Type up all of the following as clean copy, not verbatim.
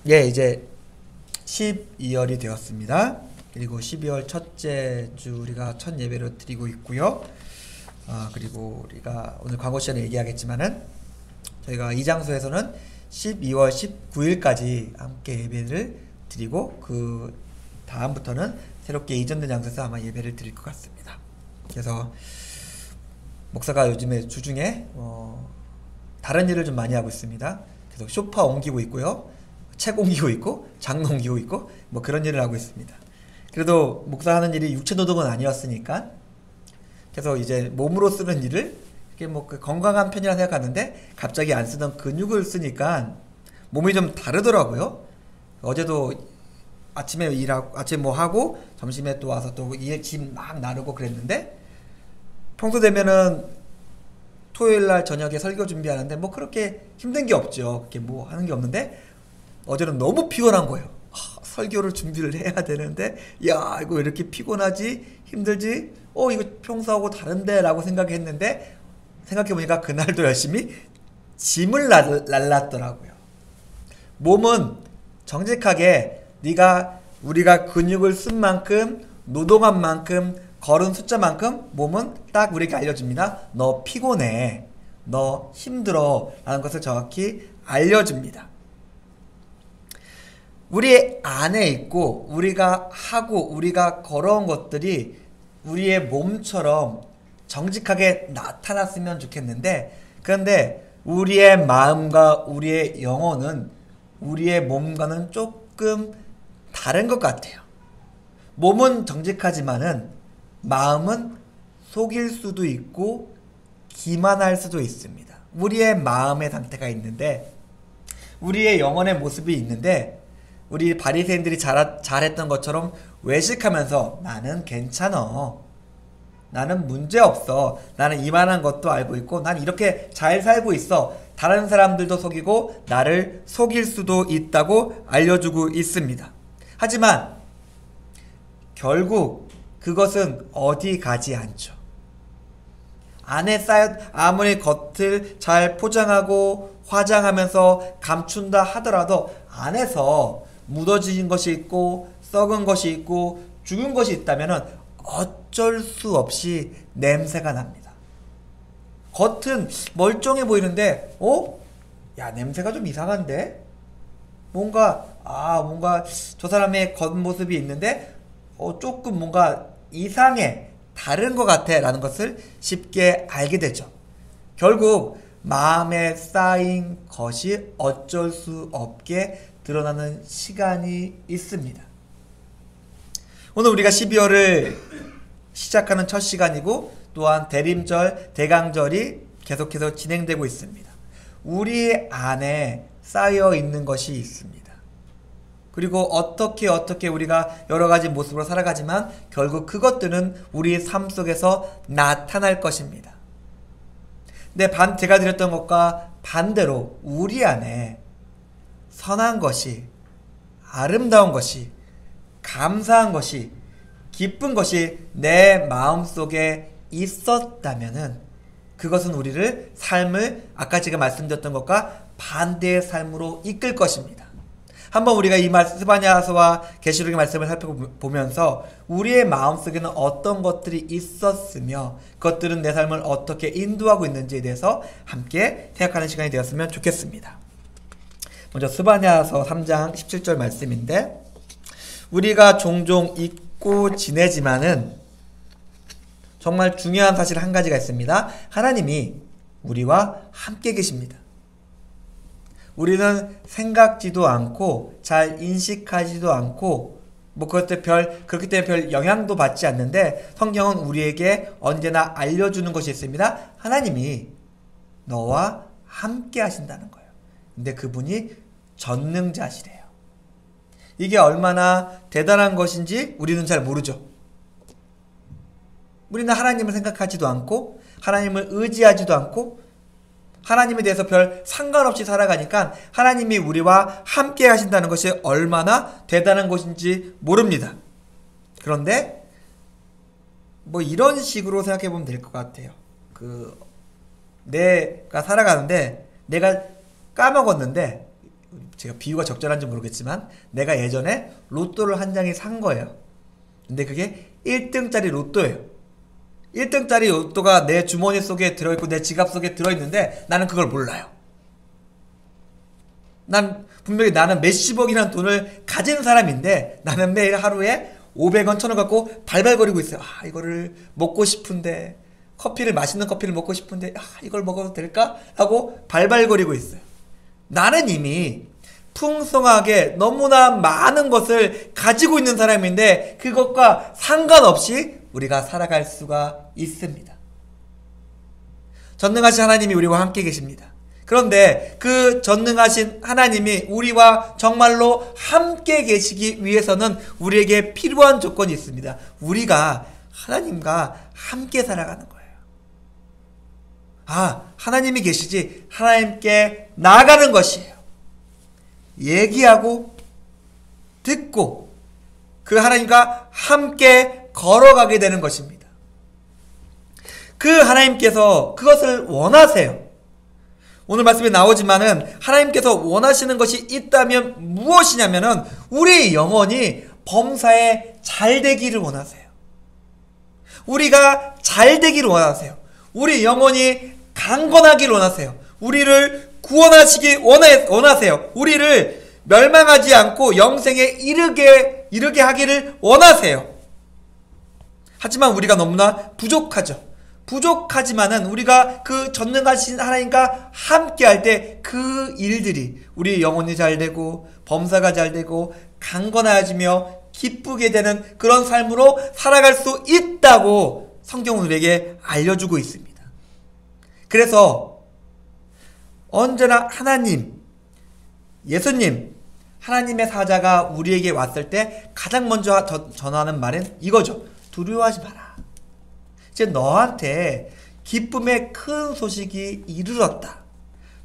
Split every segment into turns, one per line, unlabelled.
예, 이제 12월이 되었습니다. 그리고 12월 첫째 주 우리가 첫 예배를 드리고 있고요. 그리고 우리가 오늘 광고 시간에 얘기하겠지만은 저희가 이 장소에서는 12월 19일까지 함께 예배를 드리고 그 다음부터는 새롭게 이전된 장소에서 아마 예배를 드릴 것 같습니다. 그래서 목사가 요즘에 주중에 다른 일을 좀 많이 하고 있습니다. 그래서 소파 옮기고 있고요, 책 옮기고 있고, 장롱 옮기고 있고, 뭐 그런 일을 하고 있습니다. 그래도 목사 하는 일이 육체 노동은 아니었으니까, 그래서 이제 몸으로 쓰는 일을 이게 뭐 건강한 편이라 생각하는데 갑자기 안 쓰던 근육을 쓰니까 몸이 좀 다르더라고요. 어제도 아침에 일하고, 아침에 뭐 하고, 점심에 또 와서 또 짐 막 나르고 그랬는데, 평소 되면은 토요일날 저녁에 설교 준비하는데 뭐 그렇게 힘든 게 없죠. 그렇게 뭐 하는 게 없는데, 어제는 너무 피곤한 거예요. 설교를 준비를 해야 되는데, 야, 이거 왜 이렇게 피곤하지? 힘들지? 이거 평소하고 다른데? 라고 생각했는데, 생각해보니까 그날도 열심히 짐을 날랐더라고요. 몸은 정직하게 우리가 근육을 쓴 만큼, 노동한 만큼, 걸은 숫자만큼 몸은 딱 우리에게 알려줍니다. 너 피곤해, 너 힘들어 라는 것을 정확히 알려줍니다. 우리 안에 있고 우리가 하고 우리가 걸어온 것들이 우리의 몸처럼 정직하게 나타났으면 좋겠는데, 그런데 우리의 마음과 우리의 영혼은 우리의 몸과는 조금 다른 것 같아요. 몸은 정직하지만은 마음은 속일 수도 있고 기만할 수도 있습니다. 우리의 마음의 상태가 있는데, 우리의 영혼의 모습이 있는데, 우리 바리새인들이 잘했던 것처럼 외식하면서 나는 괜찮어, 나는 문제없어, 나는 이만한 것도 알고 있고, 난 이렇게 잘 살고 있어, 다른 사람들도 속이고 나를 속일 수도 있다고 알려주고 있습니다. 하지만 결국 그것은 어디 가지 않죠. 안에 아무리 겉을 잘 포장하고 화장하면서 감춘다 하더라도 안에서 묻어진 것이 있고 썩은 것이 있고 죽은 것이 있다면 어쩔 수 없이 냄새가 납니다. 겉은 멀쩡해 보이는데 야, 냄새가 좀 이상한데? 뭔가 저 사람의 겉모습이 있는데 조금 뭔가 이상해, 다른 것 같아 라는 것을 쉽게 알게 되죠. 결국 마음에 쌓인 것이 어쩔 수 없게 드러나는 시간이 있습니다. 오늘 우리가 12월을 시작하는 첫 시간이고, 또한 대림절, 대강절이 계속해서 진행되고 있습니다. 우리 안에 쌓여 있는 것이 있습니다. 그리고 어떻게 우리가 여러 가지 모습으로 살아가지만 결국 그것들은 우리 삶 속에서 나타날 것입니다. 근데 제가 드렸던 것과 반대로 우리 안에 선한 것이, 아름다운 것이, 감사한 것이, 기쁜 것이 내 마음속에 있었다면은 그것은 우리를 삶을 아까 제가 말씀드렸던 것과 반대의 삶으로 이끌 것입니다. 한번 우리가 이 스바냐서와 계시록의 말씀을 살펴보면서 우리의 마음속에는 어떤 것들이 있었으며 그것들은 내 삶을 어떻게 인도하고 있는지에 대해서 함께 생각하는 시간이 되었으면 좋겠습니다. 먼저 스바냐서 3장 17절 말씀인데, 우리가 종종 잊고 지내지만은 정말 중요한 사실 한 가지가 있습니다. 하나님이 우리와 함께 계십니다. 우리는 생각지도 않고 잘 인식하지도 않고 그렇기 때문에 별 영향도 받지 않는데, 성경은 우리에게 언제나 알려주는 것이 있습니다. 하나님이 너와 함께 하신다는 거예요. 근데 그분이 전능자시래요. 이게 얼마나 대단한 것인지 우리는 잘 모르죠. 우리는 하나님을 생각하지도 않고 하나님을 의지하지도 않고 하나님에 대해서 별 상관없이 살아가니까 하나님이 우리와 함께 하신다는 것이 얼마나 대단한 것인지 모릅니다. 그런데 이런 식으로 생각해 보면 될 것 같아요. 내가 살아가는데 내가 까먹었는데 제가 비유가 적절한지 모르겠지만 내가 예전에 로또를 한 장이 산 거예요. 근데 그게 1등짜리 로또예요. 1등짜리 로또가 내 주머니 속에 들어있고 내 지갑 속에 들어있는데 나는 그걸 몰라요. 분명히 나는 몇십억이라는 돈을 가진 사람인데 나는 매일 하루에 500원, 1000원 갖고 발발거리고 있어요. 이거를 먹고 싶은데, 맛있는 커피를 먹고 싶은데, 이걸 먹어도 될까? 하고 발발거리고 있어요. 나는 이미 풍성하게 너무나 많은 것을 가지고 있는 사람인데 그것과 상관없이 우리가 살아갈 수가 있습니다. 전능하신 하나님이 우리와 함께 계십니다. 그런데 그 전능하신 하나님이 우리와 정말로 함께 계시기 위해서는 우리에게 필요한 조건이 있습니다. 우리가 하나님과 함께 살아가는 거예요. 하나님이 계시지 하나님께 나아가는 것이에요. 얘기하고 듣고 그 하나님과 함께 걸어가게 되는 것입니다. 그 하나님께서 그것을 원하세요. 오늘 말씀에 나오지만은 하나님께서 원하시는 것이 있다면 무엇이냐면은 우리 영혼이 범사에 잘 되기를 원하세요. 우리가 잘 되기를 원하세요. 우리 영혼이 강건하기를 원하세요. 우리를 구원하시기 원하세요. 우리를 멸망하지 않고 영생에 이르게 하기를 원하세요. 하지만 우리가 너무나 부족하죠. 부족하지만은 우리가 그 전능하신 하나님과 함께 할 때 그 일들이 우리 영혼이 잘 되고 범사가 잘 되고 강건해지며 기쁘게 되는 그런 삶으로 살아갈 수 있다고 성경은 우리에게 알려주고 있습니다. 그래서 언제나 예수님, 하나님의 사자가 우리에게 왔을 때 가장 먼저 전하는 말은 이거죠. 두려워하지 마라. 이제 너한테 기쁨의 큰 소식이 이르렀다.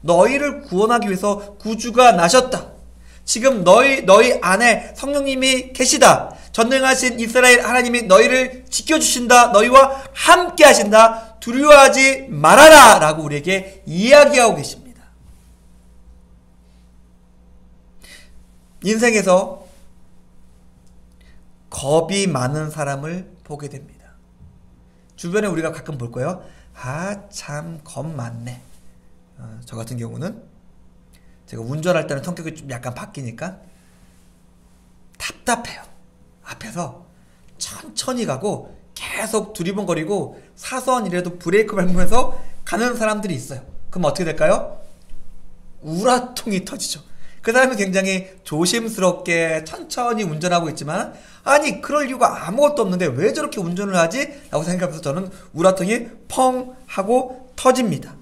너희를 구원하기 위해서 구주가 나셨다. 지금 너희 안에 성령님이 계시다. 전능하신 이스라엘 하나님이 너희를 지켜주신다. 너희와 함께 하신다. 두려워하지 말아라 라고 우리에게 이야기하고 계십니다. 인생에서 겁이 많은 사람을 보게 됩니다. 주변에 우리가 가끔 볼 거예요. 참 겁 많네. 저 같은 경우는 제가 운전할 때는 성격이 좀 약간 바뀌니까 답답해요. 앞에서 천천히 가고 계속 두리번거리고 사선이라도 브레이크 밟으면서 가는 사람들이 있어요. 그럼 어떻게 될까요? 우라통이 터지죠. 그 사람이 굉장히 조심스럽게 천천히 운전하고 있지만 그럴 이유가 아무것도 없는데 왜 저렇게 운전을 하지? 라고 생각하면서 저는 우라통이 펑 하고 터집니다.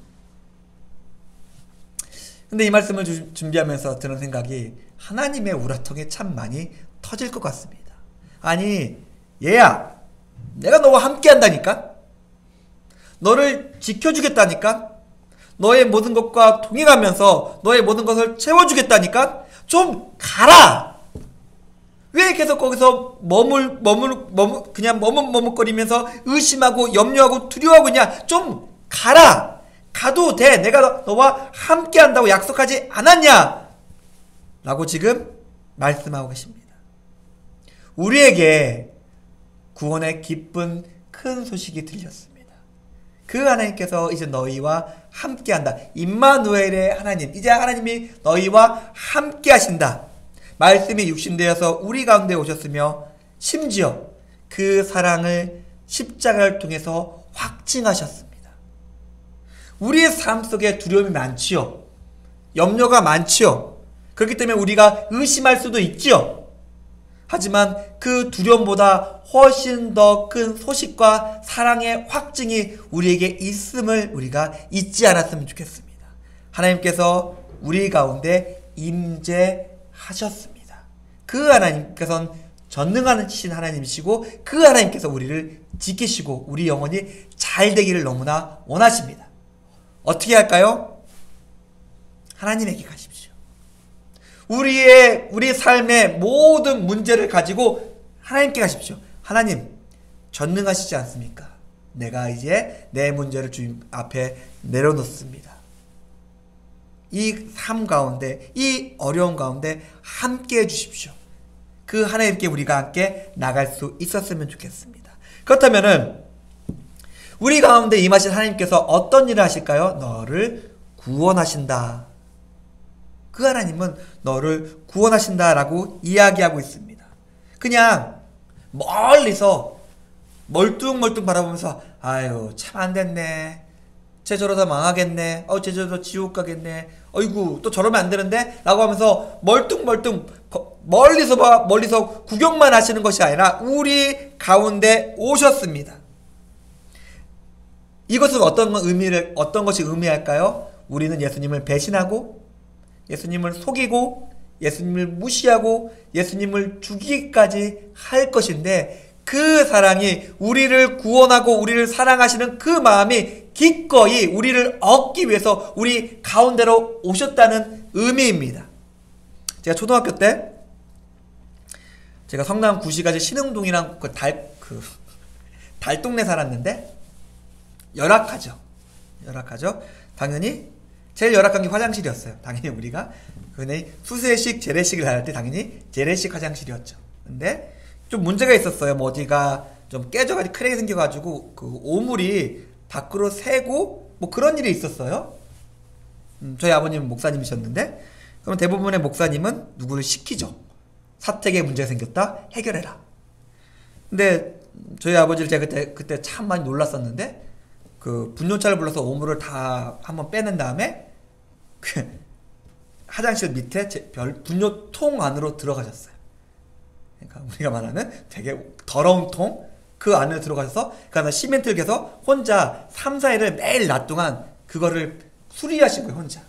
근데 이 말씀을 준비하면서 드는 생각이 하나님의 우라통이 참 많이 터질 것 같습니다. 얘야, 내가 너와 함께 한다니까? 너를 지켜주겠다니까? 너의 모든 것과 동행하면서 너의 모든 것을 채워주겠다니까? 좀 가라! 왜 계속 거기서 그냥 머뭇거리면서 의심하고 염려하고 두려워하고 있냐? 좀 가라! 가도 돼! 내가 너와 함께 한다고 약속하지 않았냐? 라고 지금 말씀하고 계십니다. 우리에게 구원의 기쁜 큰 소식이 들렸습니다. 그 하나님께서 이제 너희와 함께한다. 임마누엘의 하나님, 이제 하나님이 너희와 함께 하신다. 말씀이 육신되어서 우리 가운데 오셨으며 심지어 그 사랑을 십자가를 통해서 확증하셨습니다. 우리의 삶 속에 두려움이 많지요. 염려가 많지요. 그렇기 때문에 우리가 의심할 수도 있지요. 하지만 그 두려움보다 훨씬 더 큰 소식과 사랑의 확증이 우리에게 있음을 우리가 잊지 않았으면 좋겠습니다. 하나님께서 우리 가운데 임재하셨습니다. 그 하나님께서는 전능하신 하나님이시고 그 하나님께서 우리를 지키시고 우리 영혼이 잘 되기를 너무나 원하십니다. 어떻게 할까요? 하나님에게 가십시오. 우리 삶의 모든 문제를 가지고 하나님께 가십시오. 하나님, 전능하시지 않습니까? 내가 이제 내 문제를 주님 앞에 내려놓습니다. 이 삶 가운데, 이 어려운 가운데 함께 해주십시오. 그 하나님께 우리가 함께 나갈 수 있었으면 좋겠습니다. 그렇다면은 우리 가운데 임하신 하나님께서 어떤 일을 하실까요? 너를 구원하신다. 그 하나님은 너를 구원하신다라고 이야기하고 있습니다. 그냥 멀리서 멀뚱멀뚱 바라보면서 아유 참 안됐네, 쟤 저러다 망하겠네, 쟤 저러다 지옥 가겠네, 어이구 또 저러면 안되는데 라고 하면서 멀뚱멀뚱 멀리서 구경만 하시는 것이 아니라 우리 가운데 오셨습니다. 이것은 어떤 것이 의미할까요? 우리는 예수님을 배신하고 예수님을 속이고 예수님을 무시하고 예수님을 죽이기까지 할 것인데, 그 사랑이 우리를 구원하고 우리를 사랑하시는 그 마음이 기꺼이 우리를 얻기 위해서 우리 가운데로 오셨다는 의미입니다. 제가 초등학교 때 제가 성남 구시가지 신흥동이랑 달동네 살았는데 열악하죠. 당연히 제일 열악한 게 화장실이었어요. 당연히 우리가 근데 수세식, 재래식을 할 때 당연히 재래식 화장실이었죠. 근데 좀 문제가 있었어요. 뭐 어디가 좀 깨져가지고 크랙이 생겨가지고 그 오물이 밖으로 새고 뭐 그런 일이 있었어요. 저희 아버님은 목사님이셨는데, 그럼 대부분의 목사님은 누구를 시키죠. 사택에 문제가 생겼다, 해결해라. 근데 저희 아버지를 제가 그때 참 많이 놀랐었는데, 그 분뇨차를 불러서 오물을 다 한번 빼낸 다음에 그 화장실 밑에 분뇨통 안으로 들어가셨어요. 그러니까 우리가 말하는 되게 더러운 통, 그 안에 들어가셔서 그 안에 시멘트를 개서 혼자 3, 4일을 매일 낮 동안 그거를 수리하신 거예요. 혼자.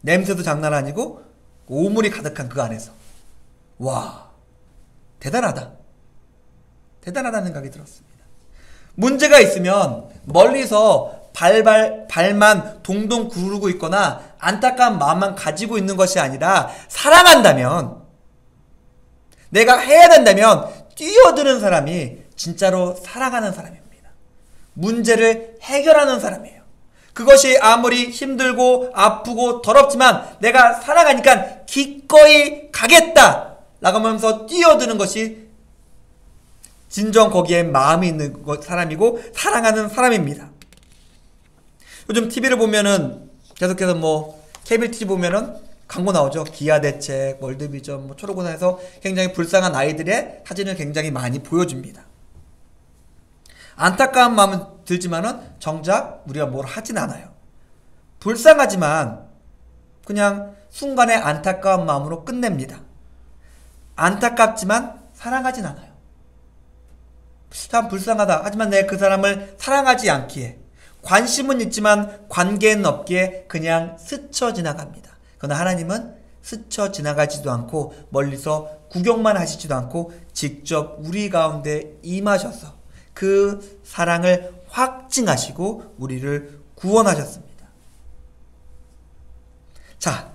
냄새도 장난 아니고 오물이 가득한 그 안에서. 와, 대단하다는 생각이 들었습니다. 문제가 있으면 멀리서 발만 동동 구르고 있거나 안타까운 마음만 가지고 있는 것이 아니라, 사랑한다면, 내가 해야 된다면 뛰어드는 사람이 진짜로 사랑하는 사람입니다. 문제를 해결하는 사람이에요. 그것이 아무리 힘들고 아프고 더럽지만 내가 사랑하니까 기꺼이 가겠다 라고 하면서 뛰어드는 것이 진정 거기에 마음이 있는 사람이고 사랑하는 사람입니다. 요즘 TV를 보면은 계속해서 뭐 케이블 TV 보면은 광고 나오죠. 기아대책, 월드비전, 뭐 초록우산에서 굉장히 불쌍한 아이들의 사진을 굉장히 많이 보여줍니다. 안타까운 마음은 들지만은 정작 우리가 뭘 하진 않아요. 불쌍하지만 그냥 순간의 안타까운 마음으로 끝냅니다. 안타깝지만 사랑하진 않아요. 참 불쌍하다. 하지만 내가 그 사람을 사랑하지 않기에, 관심은 있지만 관계는 없기에 그냥 스쳐 지나갑니다. 그러나 하나님은 스쳐 지나가지도 않고 멀리서 구경만 하시지도 않고 직접 우리 가운데 임하셔서 그 사랑을 확증하시고 우리를 구원하셨습니다. 자,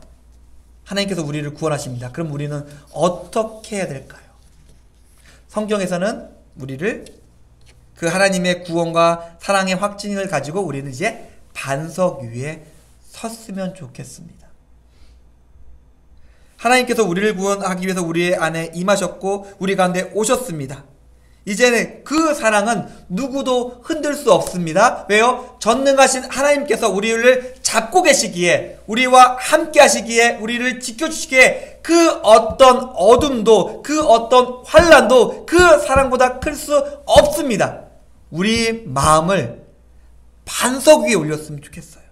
하나님께서 우리를 구원하십니다. 그럼 우리는 어떻게 해야 될까요? 성경에서는 우리를 그 하나님의 구원과 사랑의 확증을 가지고 우리는 이제 반석 위에 섰으면 좋겠습니다. 하나님께서 우리를 구원하기 위해서 우리 안에 임하셨고 우리 가운데 오셨습니다. 이제는 그 사랑은 누구도 흔들 수 없습니다. 왜요? 전능하신 하나님께서 우리를 잡고 계시기에, 우리와 함께 하시기에, 우리를 지켜주시기에 그 어떤 어둠도, 그 어떤 환난도 그 사랑보다 클 수 없습니다. 우리 마음을 반석 위에 올렸으면 좋겠어요.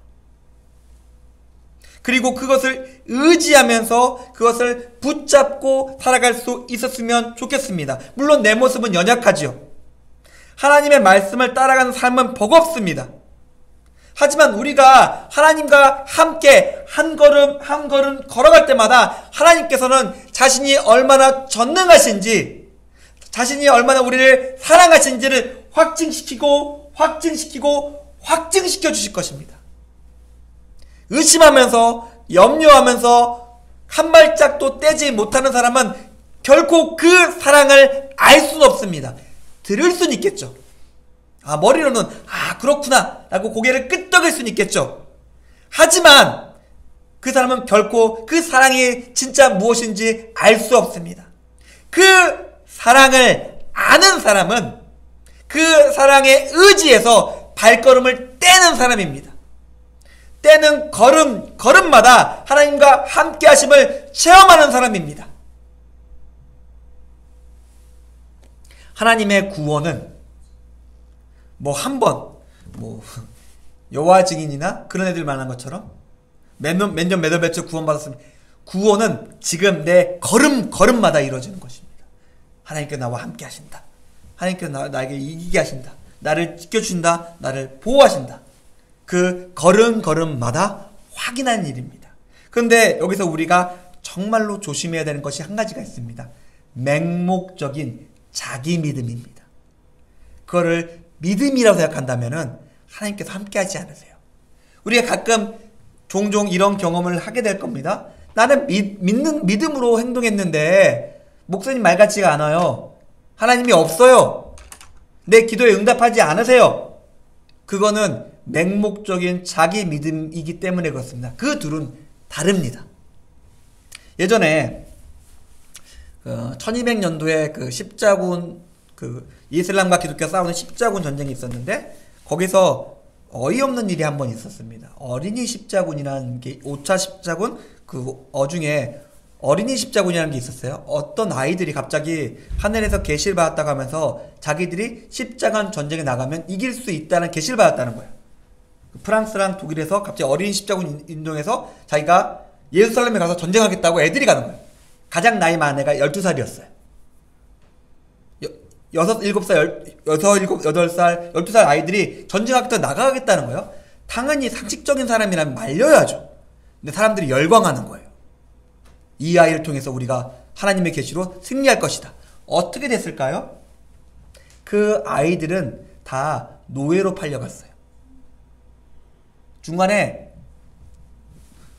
그리고 그것을 의지하면서 그것을 붙잡고 살아갈 수 있었으면 좋겠습니다. 물론 내 모습은 연약하지요. 하나님의 말씀을 따라가는 삶은 버겁습니다. 하지만 우리가 하나님과 함께 한 걸음 한 걸음 걸어갈 때마다 하나님께서는 자신이 얼마나 전능하신지, 자신이 얼마나 우리를 사랑하신지를 확증시키고 확증시켜 주실 것입니다. 의심하면서 염려하면서 한 발짝도 떼지 못하는 사람은 결코 그 사랑을 알 수는 없습니다. 들을 수는 있겠죠. 머리로는 그렇구나 라고 고개를 끄덕일 수는 있겠죠. 하지만 그 사람은 결코 그 사랑이 진짜 무엇인지 알 수 없습니다. 그 사랑을 아는 사람은 그 사랑에 의지해서 발걸음을 떼는 사람입니다. 떼는 걸음마다 하나님과 함께 하심을 체험하는 사람입니다. 하나님의 구원은 한 번, 여호와 증인이나 그런 애들 말하는 것처럼 몇 년 구원받았으면, 구원은 지금 내 걸음마다 이루어지는 것입니다. 하나님께 나와 함께 하신다. 하나님께 나에게 이기게 하신다. 나를 지켜주신다. 나를 보호하신다. 그 걸음마다 확인하는 일입니다. 그런데 여기서 우리가 정말로 조심해야 되는 것이 한 가지가 있습니다. 맹목적인 자기 믿음입니다. 그거를 믿음이라고 생각한다면은 하나님께서 함께 하지 않으세요. 우리가 가끔 종종 이런 경험을 하게 될 겁니다. 나는 믿음으로 행동했는데 목사님 말 같지가 않아요. 하나님이 없어요. 내 기도에 응답하지 않으세요. 그거는 맹목적인 자기 믿음이기 때문에 그렇습니다. 그 둘은 다릅니다. 예전에 1200년도에 그 십자군, 이슬람과 기독교가 싸우는 십자군 전쟁이 있었는데, 거기서 어이없는 일이 한 번 있었습니다. 어린이 십자군이라는 게, 5차 십자군 중에 어린이 십자군이라는 게 있었어요. 어떤 아이들이 갑자기 하늘에서 계시를 받았다고 하면서 자기들이 십자군 전쟁에 나가면 이길 수 있다는 계시를 받았다는 거예요. 프랑스랑 독일에서 갑자기 어린이 십자군 인동해서 자기가 예루살렘에 가서 전쟁하겠다고 애들이 가는 거예요. 가장 나이 많은 애가 12살이었어요. 6, 7살, 8살, 12살 아이들이 전쟁하겠다고 나가겠다는 거예요. 당연히 상식적인 사람이라면 말려야죠. 근데 사람들이 열광하는 거예요. 이 아이를 통해서 우리가 하나님의 계시로 승리할 것이다. 어떻게 됐을까요? 그 아이들은 다 노예로 팔려갔어요. 중간에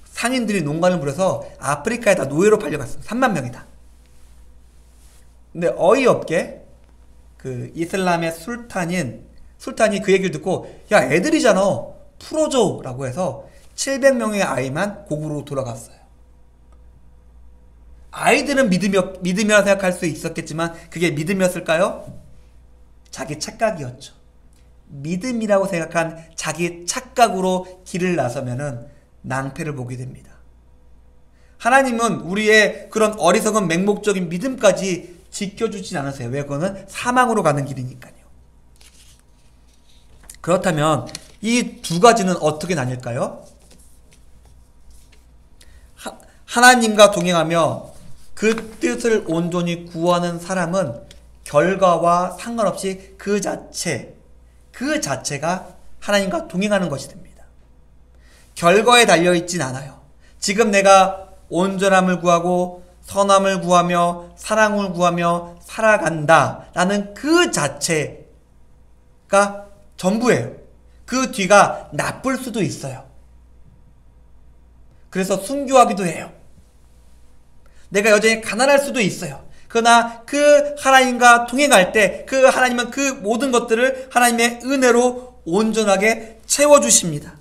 상인들이 농간을 부려서 아프리카에다 노예로 팔려갔어요. 3만 명이다. 근데 어이없게 그 이슬람의 술탄이 그 얘기를 듣고, 야, 애들이잖아, 풀어줘 라고 해서 700명의 아이만 고국으로 돌아갔어요. 아이들은 믿음이라 생각할 수 있었겠지만 그게 믿음이었을까요? 자기 착각이었죠. 믿음이라고 생각한 자기 착각으로 길을 나서면은 낭패를 보게 됩니다. 하나님은 우리의 그런 어리석은 맹목적인 믿음까지 지켜주진 않으세요. 왜? 그거는 사망으로 가는 길이니까요. 그렇다면 이 두 가지는 어떻게 나뉠까요? 하나님과 동행하며 그 뜻을 온전히 구하는 사람은 결과와 상관없이 그 자체가 하나님과 동행하는 것이 됩니다. 결과에 달려있진 않아요. 지금 내가 온전함을 구하고 선함을 구하며 사랑을 구하며 살아간다 라는 그 자체가 전부예요. 그 뒤가 나쁠 수도 있어요. 그래서 순교하기도 해요. 내가 여전히 가난할 수도 있어요. 그러나 그 하나님과 동행할 때 그 하나님은 그 모든 것들을 하나님의 은혜로 온전하게 채워주십니다.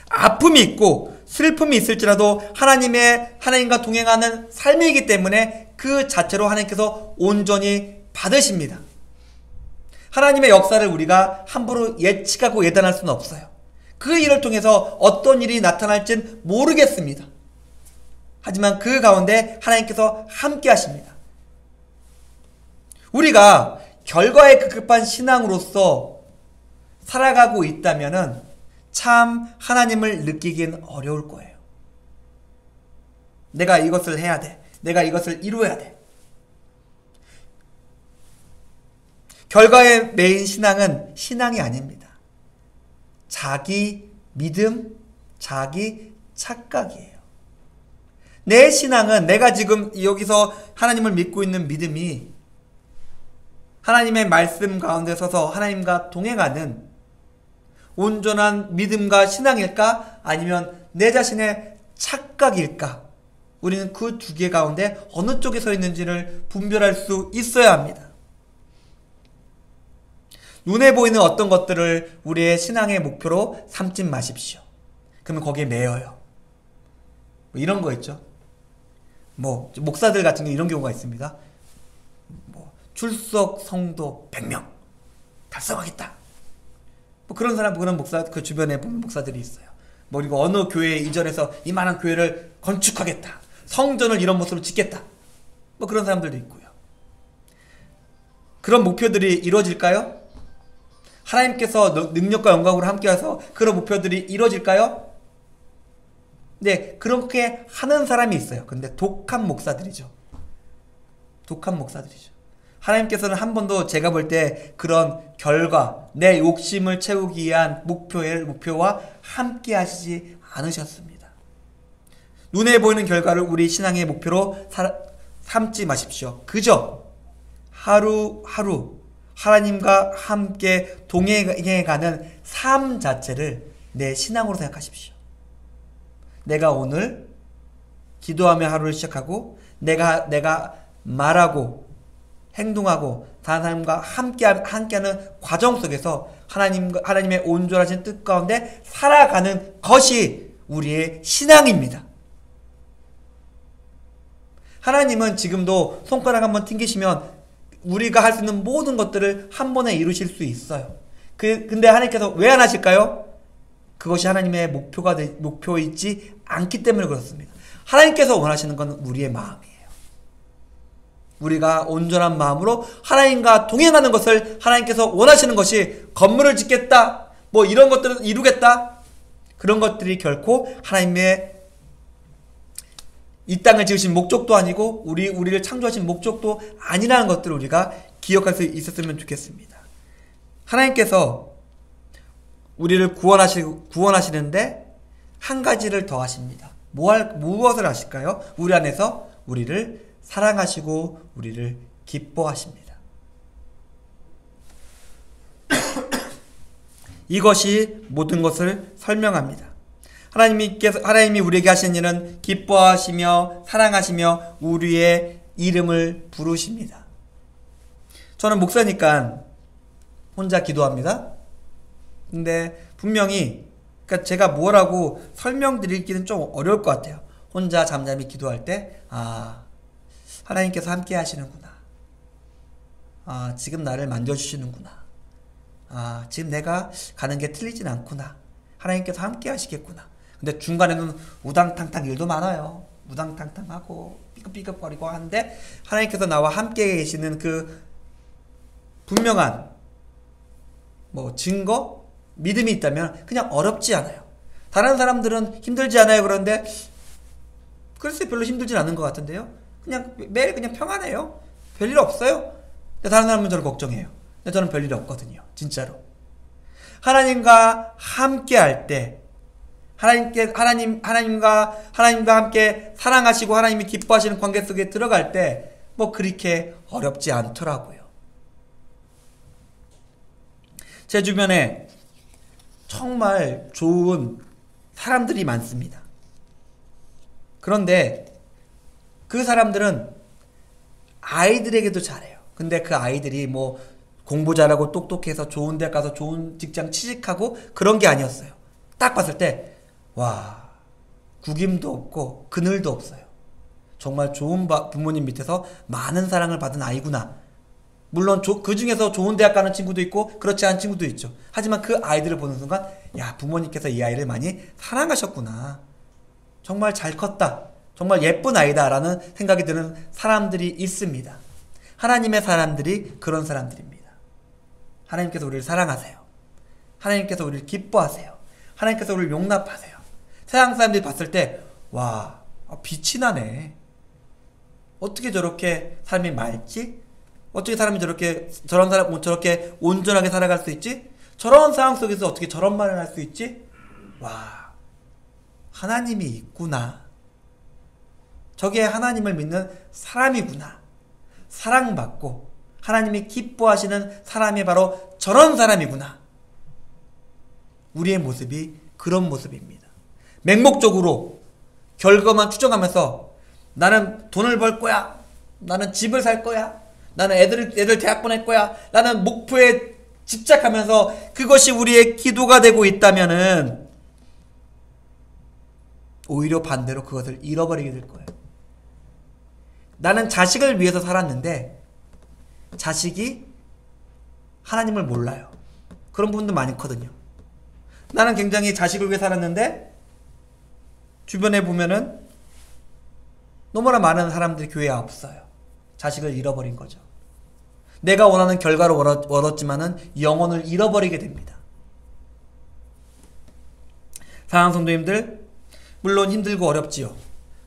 아픔이 있고 슬픔이 있을지라도 하나님과 동행하는 삶이기 때문에 그 자체로 하나님께서 온전히 받으십니다. 하나님의 역사를 우리가 함부로 예측하고 예단할 수는 없어요. 그 일을 통해서 어떤 일이 나타날진 모르겠습니다. 하지만 그 가운데 하나님께서 함께 하십니다. 우리가 결과에 급급한 신앙으로서 살아가고 있다면은 참 하나님을 느끼긴 어려울 거예요. 내가 이것을 해야 돼. 내가 이것을 이루어야 돼. 결과에 매인 신앙은 신앙이 아닙니다. 자기 믿음, 자기 착각이에요. 내 신앙은 내가 지금 여기서 하나님을 믿고 있는 믿음이 하나님의 말씀 가운데 서서 하나님과 동행하는 온전한 믿음과 신앙일까? 아니면 내 자신의 착각일까? 우리는 그 두 개 가운데 어느 쪽에 서 있는지를 분별할 수 있어야 합니다. 눈에 보이는 어떤 것들을 우리의 신앙의 목표로 삼지 마십시오. 그러면 거기에 매여요. 뭐 이런 거 있죠. 뭐 목사들 같은 경우 이런 경우가 있습니다. 뭐 출석 성도 100명 달성하겠다. 뭐 그런 사람, 그런 목사, 그 주변에 보면 목사들이 있어요. 뭐 그리고 어느 교회에 이전해서 이만한 교회를 건축하겠다. 성전을 이런 모습으로 짓겠다. 뭐 그런 사람들도 있고요. 그런 목표들이 이루어질까요? 하나님께서 능력과 영광으로 함께해서 그런 목표들이 이루어질까요? 네, 그렇게 하는 사람이 있어요. 근데 독한 목사들이죠. 독한 목사들이죠. 하나님께서는 한 번도 제가 볼 때 그런 결과, 내 욕심을 채우기 위한 목표와 함께 하시지 않으셨습니다. 눈에 보이는 결과를 우리 신앙의 목표로 삼지 마십시오. 그저 하루하루 하나님과 함께 동행해가는 삶 자체를 내 신앙으로 생각하십시오. 내가 오늘 기도하며 하루를 시작하고 내가 말하고 행동하고 다른 사람과 함께하는 과정 속에서 하나님의 온전하신 뜻 가운데 살아가는 것이 우리의 신앙입니다. 하나님은 지금도 손가락 한번 튕기시면 우리가 할 수 있는 모든 것들을 한 번에 이루실 수 있어요. 근데 하나님께서 왜 안 하실까요? 그것이 하나님의 목표이지 않기 때문에 그렇습니다. 하나님께서 원하시는 건 우리의 마음이에요. 우리가 온전한 마음으로 하나님과 동행하는 것을 하나님께서 원하시는 것이 건물을 짓겠다, 뭐 이런 것들을 이루겠다, 그런 것들이 결코 하나님의 이 땅을 지으신 목적도 아니고 우리를 창조하신 목적도 아니라는 것들을 우리가 기억할 수 있었으면 좋겠습니다. 하나님께서 우리를 구원하시는데 한 가지를 더 하십니다. 무엇을 하실까요? 우리 안에서 우리를 사랑하시고 우리를 기뻐하십니다. 이것이 모든 것을 설명합니다. 하나님이 우리에게 하신 일은 기뻐하시며 사랑하시며 우리의 이름을 부르십니다. 저는 목사니까 혼자 기도합니다. 근데 분명히 그러니까 제가 뭐라고 설명드리기는 좀 어려울 것 같아요. 혼자 잠잠히 기도할 때 하나님께서 함께 하시는구나. 지금 나를 만져주시는구나. 지금 내가 가는 게 틀리진 않구나. 하나님께서 함께 하시겠구나. 근데 중간에는 우당탕탕 일도 많아요. 우당탕탕하고 삐걱삐걱거리고 하는데 하나님께서 나와 함께 계시는 그 분명한 증거? 믿음이 있다면 그냥 어렵지 않아요. 다른 사람들은 힘들지 않아요. 그런데 글쎄 별로 힘들진 않은 것 같은데요. 그냥 매일 그냥 평안해요. 별일 없어요. 근데 다른 사람은 저를 걱정해요. 근데 저는 별일 없거든요. 진짜로. 하나님과 함께 할 때 하나님과 함께 사랑하시고 하나님이 기뻐하시는 관계 속에 들어갈 때 그렇게 어렵지 않더라고요. 제 주변에 정말 좋은 사람들이 많습니다. 그런데 그 사람들은 아이들에게도 잘해요. 근데 그 아이들이 공부 잘하고 똑똑해서 좋은 데 가서 좋은 직장 취직하고 그런 게 아니었어요. 딱 봤을 때 와, 구김도 없고 그늘도 없어요. 정말 좋은 부모님 밑에서 많은 사랑을 받은 아이구나. 물론 그 중에서 좋은 대학 가는 친구도 있고 그렇지 않은 친구도 있죠. 하지만 그 아이들을 보는 순간 야, 부모님께서 이 아이를 많이 사랑하셨구나. 정말 잘 컸다. 정말 예쁜 아이다 라는 생각이 드는 사람들이 있습니다. 하나님의 사람들이 그런 사람들입니다. 하나님께서 우리를 사랑하세요. 하나님께서 우리를 기뻐하세요. 하나님께서 우리를 용납하세요. 세상 사람들이 봤을 때 와, 빛이 나네. 어떻게 저렇게 사람이 맑지? 어떻게 사람이 저렇게 온전하게 살아갈 수 있지? 저런 상황 속에서 어떻게 저런 말을 할 수 있지? 와, 하나님이 있구나. 저게 하나님을 믿는 사람이구나. 사랑받고 하나님이 기뻐하시는 사람이 바로 저런 사람이구나. 우리의 모습이 그런 모습입니다. 맹목적으로 결과만 추정하면서 나는 돈을 벌 거야. 나는 집을 살 거야. 나는 애들 대학 보낼 거야. 라는 목표에 집착하면서 그것이 우리의 기도가 되고 있다면은 오히려 반대로 그것을 잃어버리게 될 거예요. 나는 자식을 위해서 살았는데 자식이 하나님을 몰라요. 그런 부분도 많거든요. 나는 굉장히 자식을 위해 살았는데 주변에 보면은 너무나 많은 사람들이 교회에 없어요. 자식을 잃어버린 거죠. 내가 원하는 결과를 얻었지만은 영혼을 잃어버리게 됩니다. 사랑하는 성도님들, 물론 힘들고 어렵지요.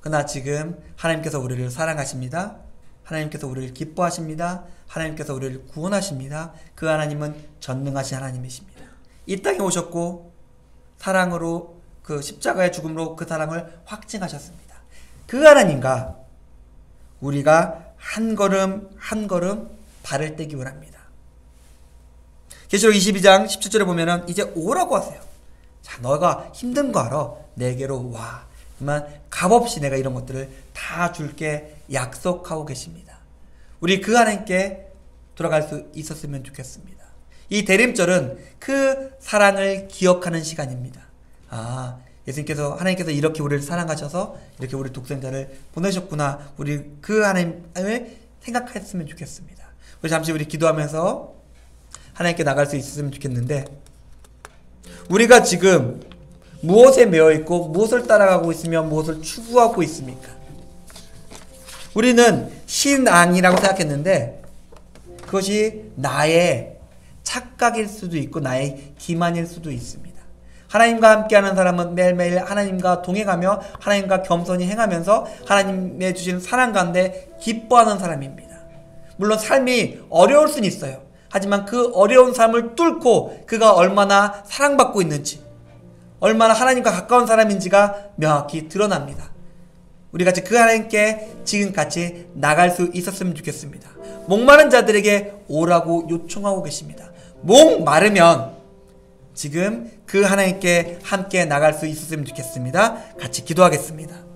그러나 지금 하나님께서 우리를 사랑하십니다. 하나님께서 우리를 기뻐하십니다. 하나님께서 우리를 구원하십니다. 그 하나님은 전능하신 하나님이십니다. 이 땅에 오셨고 사랑으로 그 십자가의 죽음으로 그 사랑을 확증하셨습니다. 그 하나님과 우리가 한 걸음 한 걸음 발을 떼기 원합니다. 계시록 22장 17절에 보면은 이제 오라고 하세요. 자, 너가 힘든 거 알아. 내게로 와. 그만 값없이 내가 이런 것들을 다 줄게 약속하고 계십니다. 우리 그 하나님께 돌아갈 수 있었으면 좋겠습니다. 이 대림절은 그 사랑을 기억하는 시간입니다. 아, 예수님께서 하나님께서 이렇게 우리를 사랑하셔서 이렇게 우리 독생자를 보내셨구나. 우리 그 하나님을 생각했으면 좋겠습니다. 우리 잠시 우리 기도하면서 하나님께 나갈 수 있었으면 좋겠는데, 우리가 지금 무엇에 매여 있고 무엇을 따라가고 있으며 무엇을 추구하고 있습니까? 우리는 신앙이라고 생각했는데 그것이 나의 착각일 수도 있고 나의 기만일 수도 있습니다. 하나님과 함께하는 사람은 매일매일 하나님과 동행하며 하나님과 겸손히 행하면서 하나님의 주신 사랑 가운데 기뻐하는 사람입니다. 물론 삶이 어려울 수는 있어요. 하지만 그 어려운 삶을 뚫고 그가 얼마나 사랑받고 있는지, 얼마나 하나님과 가까운 사람인지가 명확히 드러납니다. 우리 같이 그 하나님께 지금같이 나갈 수 있었으면 좋겠습니다. 목마른 자들에게 오라고 요청하고 계십니다. 목 마르면 지금 그 하나님께 함께 나갈 수 있었으면 좋겠습니다. 같이 기도하겠습니다.